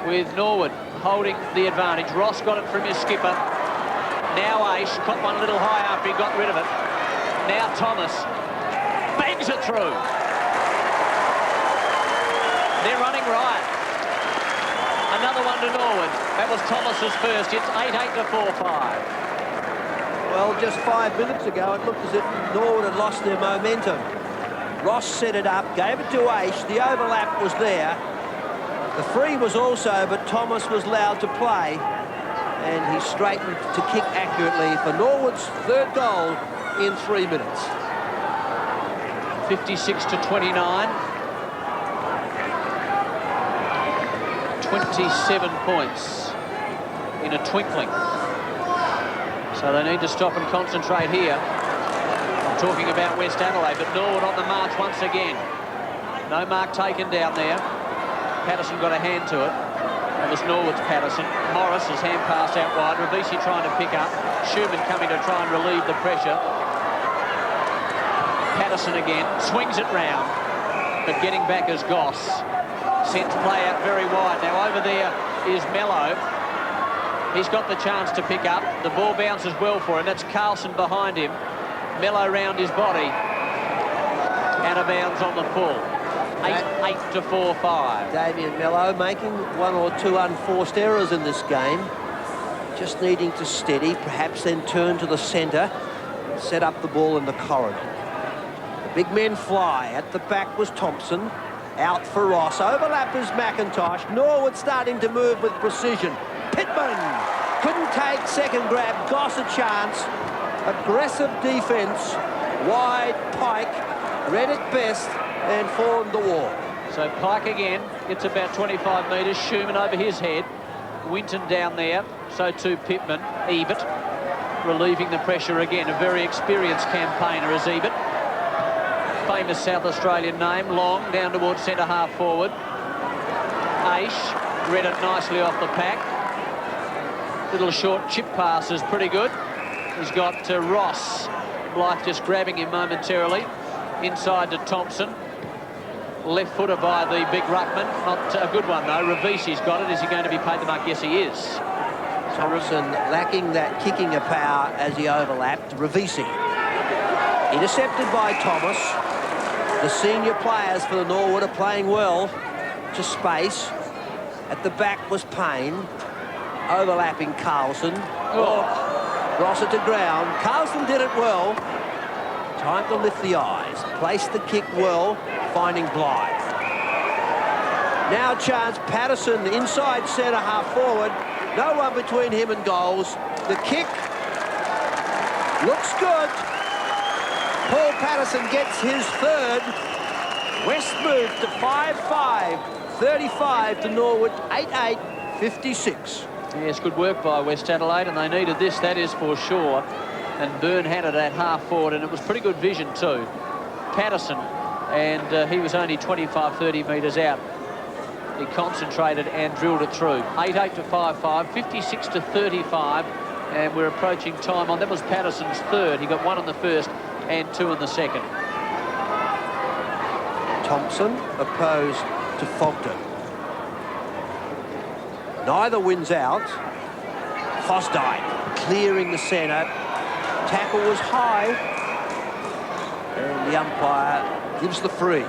with Norwood holding the advantage. Ross got it from his skipper. Now Aish caught one a little high after he got rid of it. Now Thomas bangs it through. They're running riot. Another one to Norwood. That was Thomas's first. It's 8-8 to 4-5. Well, just 5 minutes ago, it looked as if Norwood had lost their momentum. Ross set it up, gave it to Aish. The overlap was there. The free was also, but Thomas was allowed to play. And he straightened to kick accurately for Norwood's third goal in 3 minutes. 56 to 29. 27 points in a twinkling. So they need to stop and concentrate here. I'm talking about West Adelaide, but Norwood on the march once again. No mark taken down there. Patterson got a hand to it. That was Norwood's Patterson. Morris, his hand passed out wide. Ravisi trying to pick up. Schumann coming to try and relieve the pressure. Patterson again, swings it round, but getting back is Goss. Sent to play out very wide. Now over there is Mello. He's got the chance to pick up. The ball bounces well for him. That's Carlson behind him. Mello round his body. Out of bounds on the full. 8-8 to 4-5. Damien Mello making 1 or 2 unforced errors in this game. Just needing to steady, perhaps then turn to the centre, set up the ball in the corridor. The big men fly. At the back was Thompson. Out for Ross. Overlap is McIntosh. Norwood starting to move with precision. Pittman couldn't take second grab. Goss a chance. Aggressive defence wide Pike, read it best, and formed the wall. So Pike again gets about 25 metres. Schumann over his head. Winton down there. So too Pittman. Ebert relieving the pressure again. A very experienced campaigner is Ebert. Famous South Australian name. Long down towards centre half forward. Aish read it nicely off the pack. Little short chip pass is pretty good. He's got Ross. Blythe just grabbing him momentarily. Inside to Thompson. Left footer by the big ruckman. Not a good one, though. Ravisi's got it. Is he going to be paid the mark? Yes, he is. Thompson lacking that kicking of power as he overlapped. Ravisi. Intercepted by Thomas. The senior players for the Norwood are playing well to space. At the back was Payne. Overlapping Carlson. Oh. Ross it to ground. Carlson did it well. Time to lift the eyes. Placed the kick well, finding Blythe. Now chance Patterson inside centre half forward. No one between him and goals. The kick looks good. Paul Patterson gets his third. West moved to 5-5. 35 to Norwood, 8-8, 56. Yes, good work by West Adelaide, and they needed this, that is for sure. And Byrne had it at half forward, and it was pretty good vision too. Patterson, and he was only 25, 30 metres out. He concentrated and drilled it through. 8-8 to 5-5, 56 to 35, and we're approaching time on. That was Patterson's third. He got one in the first and two in the second. Thompson opposed to Fogden. Neither wins out. Fosdyke clearing the centre. Tackle was high. And the umpire gives the free.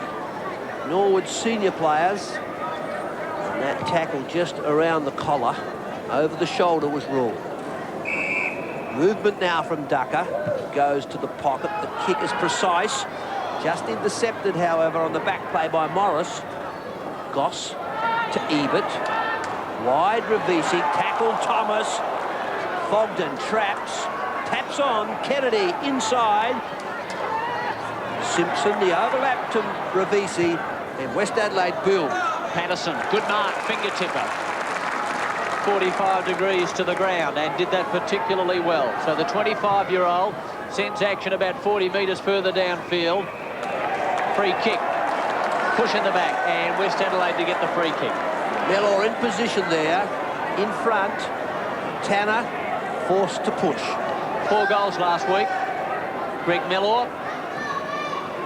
Norwood senior players. And that tackle just around the collar. Over the shoulder was ruled. Movement now from Ducker. Goes to the pocket. The kick is precise. Just intercepted, however, on the back play by Morris. Goss to Ebert. Wide Ravisi, tackled Thomas. Fogden traps, taps on, Kennedy inside. Simpson, the overlap to Ravisi, and West Adelaide build. Patterson, good mark, fingertipper. 45 degrees to the ground, and did that particularly well. So the 25-year-old sends action about 40 metres further downfield. Free kick, push in the back, and West Adelaide to get the free kick. Mellor in position there, in front. Tanner forced to push. 4 goals last week. Greg Mellor,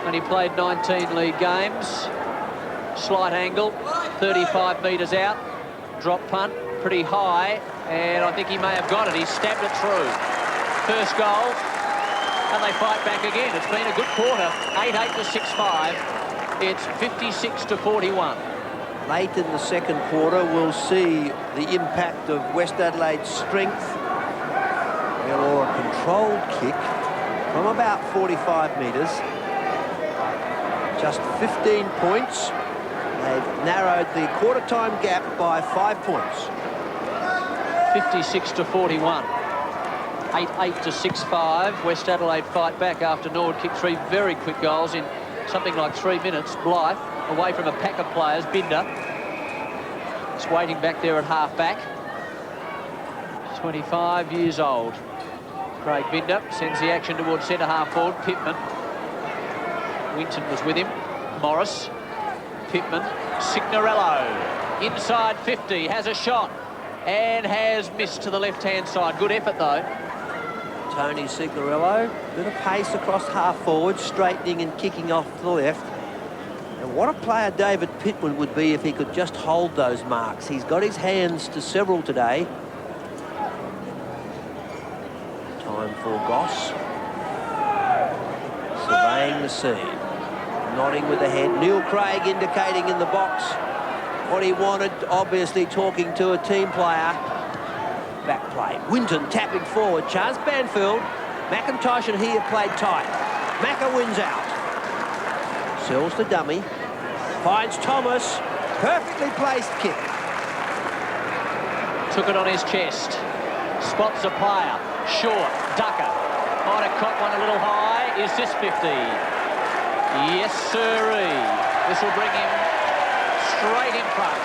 and he played 19 league games. Slight angle, 35 metres out. Drop punt, pretty high, and I think he may have got it. He stabbed it through. First goal, and they fight back again. It's been a good quarter. 8-8 to 6-5. It's 56 to 41. Late in the second quarter, we'll see the impact of West Adelaide's strength. Or a controlled kick from about 45 metres. Just 15 points. They've narrowed the quarter-time gap by 5 points. 56 to 41. 8-8 to 6-5. West Adelaide fight back after Norwood kicked 3 very quick goals in something like 3 minutes. Blythe away from a pack of players. Binder is waiting back there at half-back. 25 years old. Craig Binder sends the action towards centre half forward. Pittman. Winton was with him. Morris. Pittman. Signorello. Inside 50. Has a shot. And has missed to the left-hand side. Good effort, though. Tony Signorello. Bit of pace across half forward. Straightening and kicking off to the left. And what a player David Pittman would be if he could just hold those marks. He's got his hands to several today. Time for Goss. Surveying the scene. Nodding with the head. Neil Craig indicating in the box what he wanted, obviously talking to a team player. Back play. Winton tapping forward. Chance Banfield. McIntosh and he have played tight. Macca wins out. Sells the dummy. Finds Thomas. Perfectly placed kick. Took it on his chest. Spots a player. Short. Ducker. Might have caught one a little high. Is this 50? Yes, sirree. This will bring him straight in front.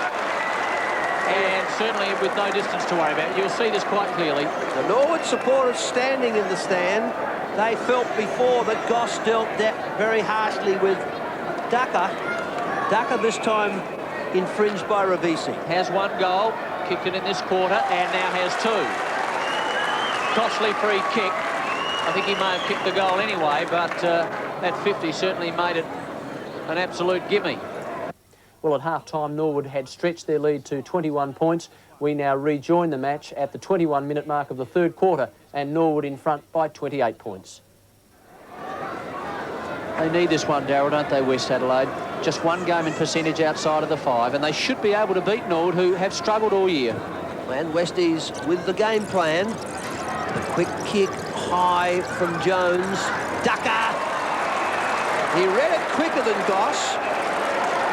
And certainly with no distance to worry about. You'll see this quite clearly. The Norwood supporters standing in the stand. They felt before that Goss dealt that very harshly with Ducker. Ducker this time infringed by Ravisi. Has one goal, kicked it in this quarter, and now has two. Costly free kick. I think he may have kicked the goal anyway, but that 50 certainly made it an absolute gimme. Well, at half-time, Norwood had stretched their lead to 21 points. We now rejoin the match at the 21-minute mark of the third quarter, and Norwood in front by 28 points. They need this one, Darryl, don't they, West Adelaide? Just one game in percentage outside of the 5, and they should be able to beat Norwood, who have struggled all year. And Westies with the game plan. A quick kick high from Jones. Ducker. He read it quicker than Goss.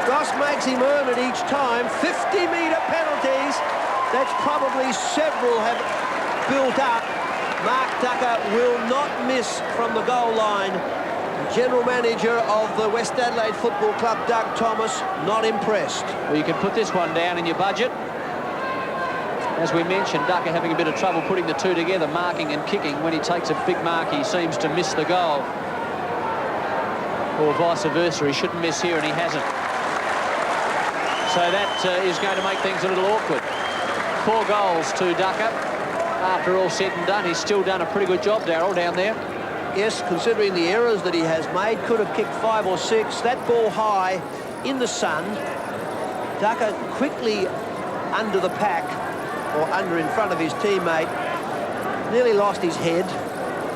Goss makes him earn it each time. 50-metre penalties. That's probably several have built up. Mark Ducker will not miss from the goal line. General Manager of the West Adelaide Football Club, Doug Thomas, not impressed. Well, you can put this one down in your budget. As we mentioned, Ducker having a bit of trouble putting the two together, marking and kicking. When he takes a big mark, he seems to miss the goal. Or vice versa, he shouldn't miss here, and he hasn't. So that is going to make things a little awkward. 4 goals to Ducker. After all said and done, he's still done a pretty good job, Darryl, down there. Yes, considering the errors that he has made, could have kicked 5 or 6. That ball high in the sun. Ducker quickly under the pack, or under in front of his teammate, nearly lost his head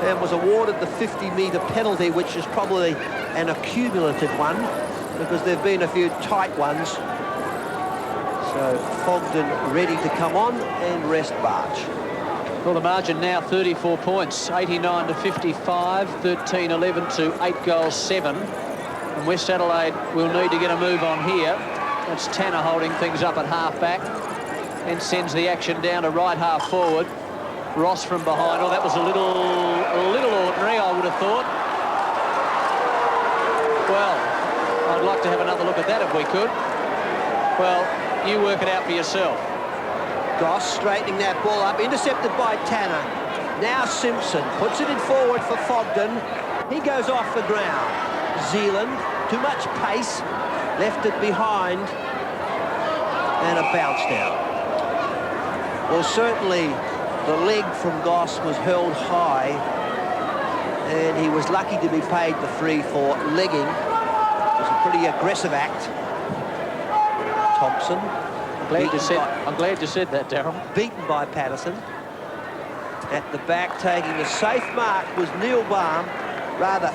and was awarded the 50-metre penalty, which is probably an accumulative one, because there have been a few tight ones. So Fogden ready to come on and rest Barch. Well, the margin now 34 points, 89 to 55, 13-11 to 8 goals 7. And West Adelaide will need to get a move on here. That's Tanner holding things up at half-back and sends the action down to right half forward. Ross from behind. Oh, that was a little ordinary, I would have thought. Well, I'd like to have another look at that if we could. Well, you work it out for yourself. Goss straightening that ball up, intercepted by Tanner. Now Simpson puts it in forward for Fogden. He goes off the ground. Zealand, too much pace, left it behind, and a bounce down. Well, certainly the leg from Goss was held high, and he was lucky to be paid the free for legging. It was a pretty aggressive act. Thompson. I'm glad you said that, Darryl. Beaten by Patterson. At the back, taking a safe mark was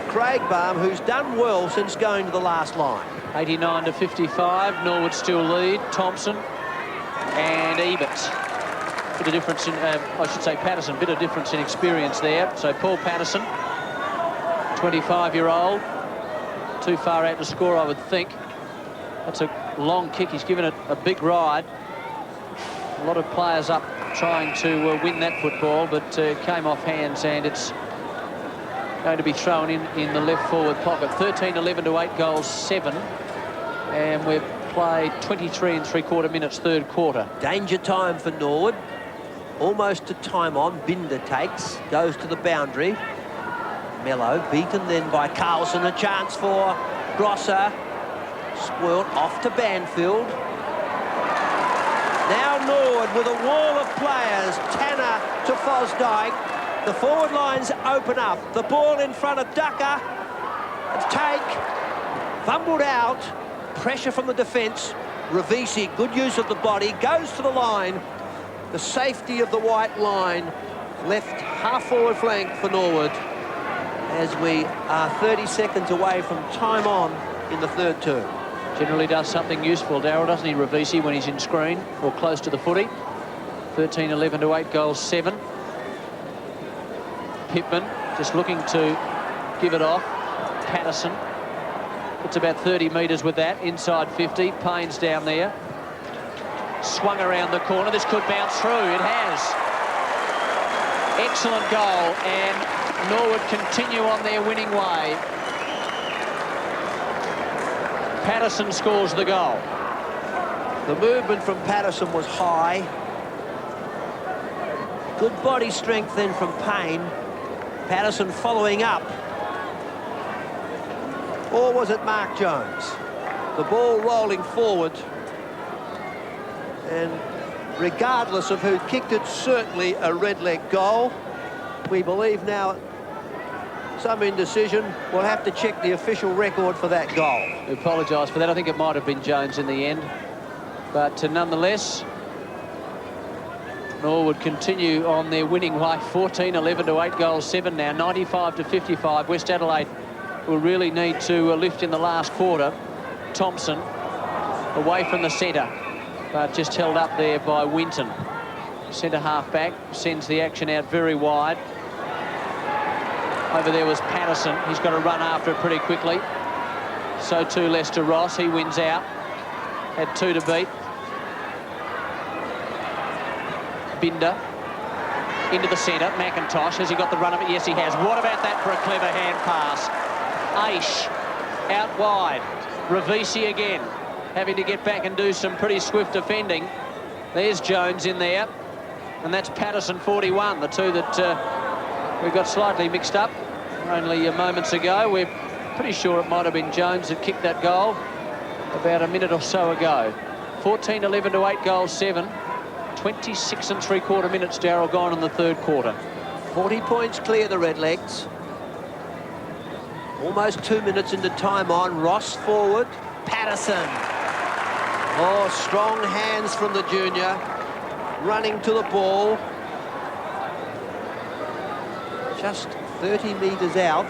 Craig Baum, who's done well since going to the last line. 89 to 55, Norwood still lead. Thompson and Ebert. Bit of difference in, I should say Patterson, bit of difference in experience there. So Paul Patterson, 25-year-old, too far out to score, I would think. That's a long kick. He's given it a big ride. A lot of players up trying to win that football, but came off hands, and it's going to be thrown in the left forward pocket. 13-11 to 8 goals 7, and we've played 23 3/4 minutes third quarter. Danger time for Norwood. Almost to time on. Binder takes, goes to the boundary. Mello beaten then by Carlson. A chance for Grosser. Spoiled off to Banfield. Now Norwood with a wall of players. Tanner to Fosdyke. The forward lines open up. The ball in front of Ducker. Take. Fumbled out. Pressure from the defence. Ravisi, good use of the body. Goes to the line. The safety of the white line. Left half forward flank for Norwood. As we are 30 seconds away from time on in the third term. Generally does something useful, Darryl, doesn't he, Ravisi, when he's in screen or close to the footy. 13-11 to 8 goals 7. Pittman just looking to give it off. Patterson. It's about 30 metres with that, inside 50. Payne's down there. Swung around the corner. This could bounce through. It has. Excellent goal, and Norwood continue on their winning way. Patterson scores the goal. The movement from Patterson was high. Good body strength then from Payne. Patterson following up. Or was it Mark Jones? The ball rolling forward. And regardless of who kicked it, certainly a red leg goal. We believe now some indecision. We'll have to check the official record for that goal. I apologise for that. I think it might have been Jones in the end. But nonetheless, Norwood continue on their winning way. 14-11 to 8 goals 7 now. 95 to 55. West Adelaide will really need to lift in the last quarter. Thompson away from the centre, but just held up there by Winton. Centre half back sends the action out very wide. Over there was Patterson. He's got to run after it pretty quickly. So too Lester Ross. He wins out. Had 2 to beat. Binder into the centre. McIntosh, has he got the run of it? Yes, he has. What about that for a clever hand pass? Aish out wide. Ravisi again, having to get back and do some pretty swift defending. There's Jones in there, and that's Patterson 41, the two that we got slightly mixed up only moments ago. We're pretty sure it might have been Jones that kicked that goal about a minute or so ago. 14-11 to 8 goals 7. 26 3/4 minutes, Darryl, gone in the third quarter. 40 points clear, the Redlegs. Almost 2 minutes into time on. Ross forward. Patterson. Oh, strong hands from the junior. Running to the ball. Just 30 metres out.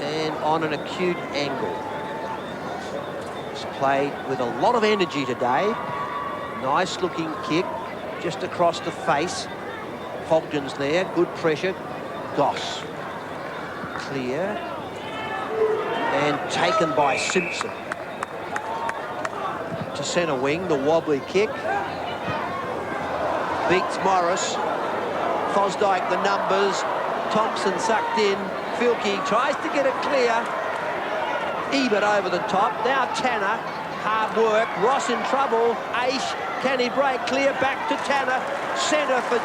And on an acute angle. It's played with a lot of energy today. Nice looking kick just across the face. Fogden's there, good pressure. Goss. Clear. And taken by Simpson. To centre wing, the wobbly kick. Beats Morris. Fosdyke the numbers. Thompson sucked in. Filkey tries to get it clear. Ebert over the top. Now Tanner. Hard work. Ross in trouble. Aish. Can he break clear? Back to Tanner. Centre for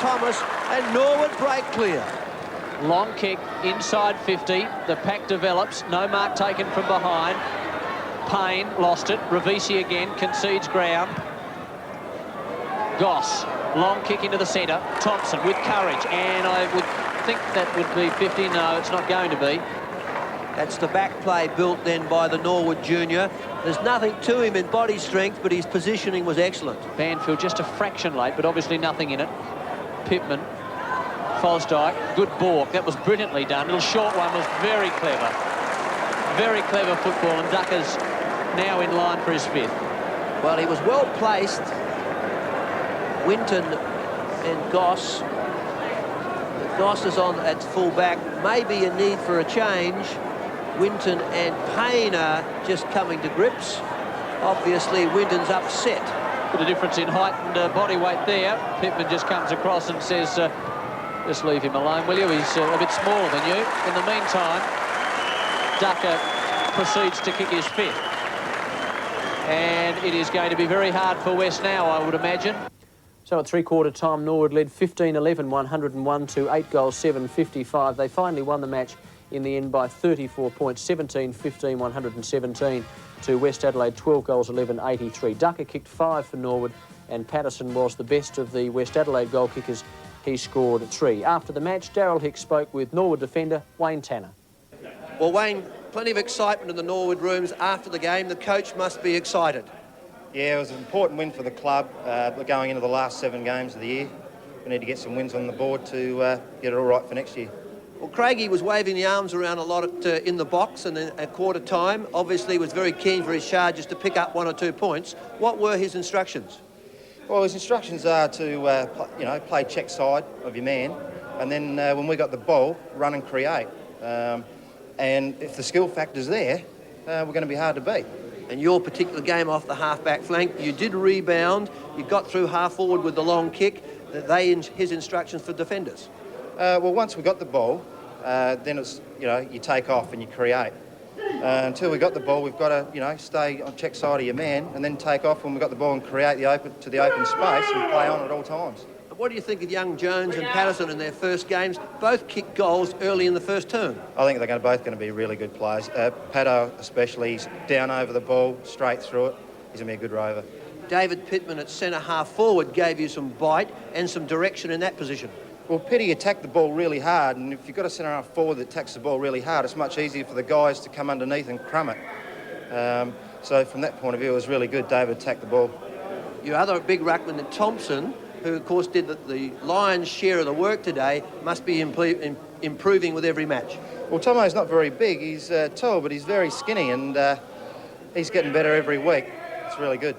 Thomas. And Norwood break clear. Long kick inside 50. The pack develops. No mark taken from behind. Payne lost it. Ravisi again concedes ground. Goss. Long kick into the centre. Thompson with courage. And I would think that would be 50. No, it's not going to be. That's the back play built then by the Norwood junior. There's nothing to him in body strength, but his positioning was excellent. Banfield just a fraction late, but obviously nothing in it. Pittman, Fosdyke, good balk. That was brilliantly done. Little short one was very clever. Very clever football, and Ducker's now in line for his fifth. Well, he was well placed. Winton and Goss. Goss is on at full back. Maybe a need for a change. Winton and Payne are just coming to grips. Obviously, Winton's upset. Bit of difference in height and body weight there. Pittman just comes across and says, just leave him alone, will you? He's a bit smaller than you. In the meantime, Ducker proceeds to kick his fifth. And it is going to be very hard for West now, I would imagine. So at three-quarter time, Norwood led 15-11, 101 to 8 goals 7, 55. They finally won the match in the end by 34 points, 17-15, 117 to West Adelaide, 12 goals 11, 83. Ducker kicked 5 for Norwood, and Patterson was the best of the West Adelaide goal kickers. He scored 3. After the match, Darryl Hicks spoke with Norwood defender Wayne Tanner. Well, Wayne, plenty of excitement in the Norwood rooms after the game. The coach must be excited. Yeah, it was an important win for the club going into the last 7 games of the year. We need to get some wins on the board to get it all right for next year. Well, Craigie was waving the arms around a lot in the box, and then at quarter time, obviously was very keen for his charges to pick up 1 or 2 points. What were his instructions? Well, his instructions are to, play check side of your man, and then when we got the ball, run and create. And if the skill factor's there, we're going to be hard to beat. And your particular game off the half-back flank, you did rebound, you got through half-forward with the long kick. His instructions for defenders? Well, once we got the ball, then it's, you take off and you create. Until we got the ball, we've got to, stay on check side of your man and then take off when we got the ball and create the open space and play on at all times. What do you think of young Jones and Patterson in their first games? Both kicked goals early in the first term. I think they're both going to be really good players. Pato especially, he's down over the ball, straight through it. He's going to be a good rover. David Pittman at centre half forward gave you some bite and some direction in that position. Well, Pitty attacked the ball really hard, and if you've got a centre half forward that attacks the ball really hard, it's much easier for the guys to come underneath and crumb it. So from that point of view, it was really good. David attacked the ball. Your other big ruckman, Thompson, who of course did the lion's share of the work today, must be improving with every match. Well, Tomo's not very big. He's tall, but he's very skinny, and he's getting better every week. It's really good.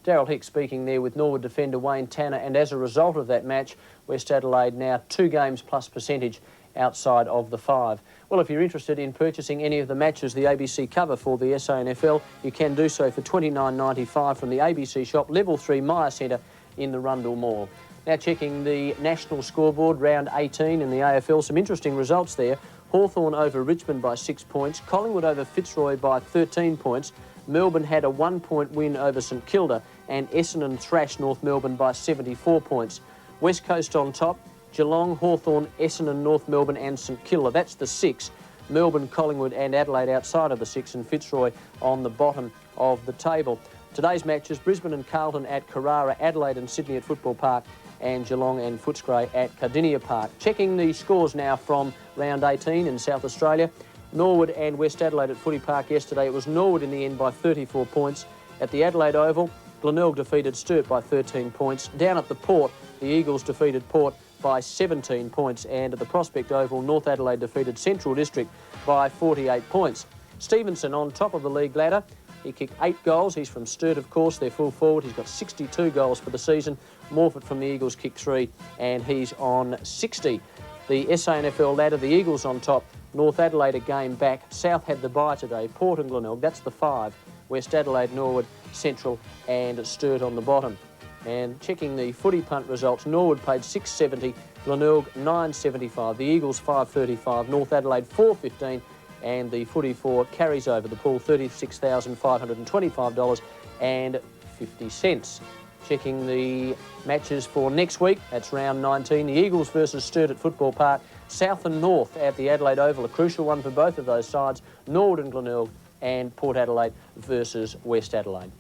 Daryl Hicks speaking there with Norwood defender Wayne Tanner, and as a result of that match, West Adelaide now 2 games plus percentage outside of the 5. Well, if you're interested in purchasing any of the matches the ABC cover for the SANFL, you can do so for $29.95 from the ABC shop, Level 3 Myer Centre in the Rundle Mall. Now checking the national scoreboard, round 18 in the AFL, some interesting results there. Hawthorn over Richmond by 6 points, Collingwood over Fitzroy by 13 points, Melbourne had a 1-point win over St Kilda, and Essendon thrashed North Melbourne by 74 points. West Coast on top, Geelong, Hawthorn, Essendon, North Melbourne and St Kilda. That's the 6. Melbourne, Collingwood and Adelaide outside of the 6, and Fitzroy on the bottom of the table. Today's matches, Brisbane and Carlton at Carrara, Adelaide and Sydney at Football Park, and Geelong and Footscray at Cardinia Park. Checking the scores now from round 18 in South Australia. Norwood and West Adelaide at Footy Park yesterday. It was Norwood in the end by 34 points. At the Adelaide Oval, Glenelg defeated Sturt by 13 points. Down at the Port, the Eagles defeated Port by 17 points. And at the Prospect Oval, North Adelaide defeated Central District by 48 points. Stevenson on top of the league ladder. He kicked 8 goals. He's from Sturt, of course, their full forward. He's got 62 goals for the season. Morford from the Eagles kicked 3, and he's on 60. The SANFL ladder, the Eagles on top. North Adelaide a game back. South had the bye today. Port and Glenelg, that's the 5. West Adelaide, Norwood, Central and Sturt on the bottom. And checking the footy punt results, Norwood paid $6.70, Glenelg $9.75, the Eagles $5.35, North Adelaide $4.15, and the footy for carries over the pool $36,525.50. Checking the matches for next week, that's round 19. The Eagles versus Sturt at Football Park. South and North at the Adelaide Oval, a crucial one for both of those sides. Norwood and Glenelg, and Port Adelaide versus West Adelaide.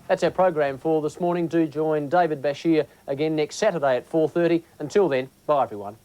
That's our program for this morning. Do join David Bashir again next Saturday at 4:30. Until then, bye everyone.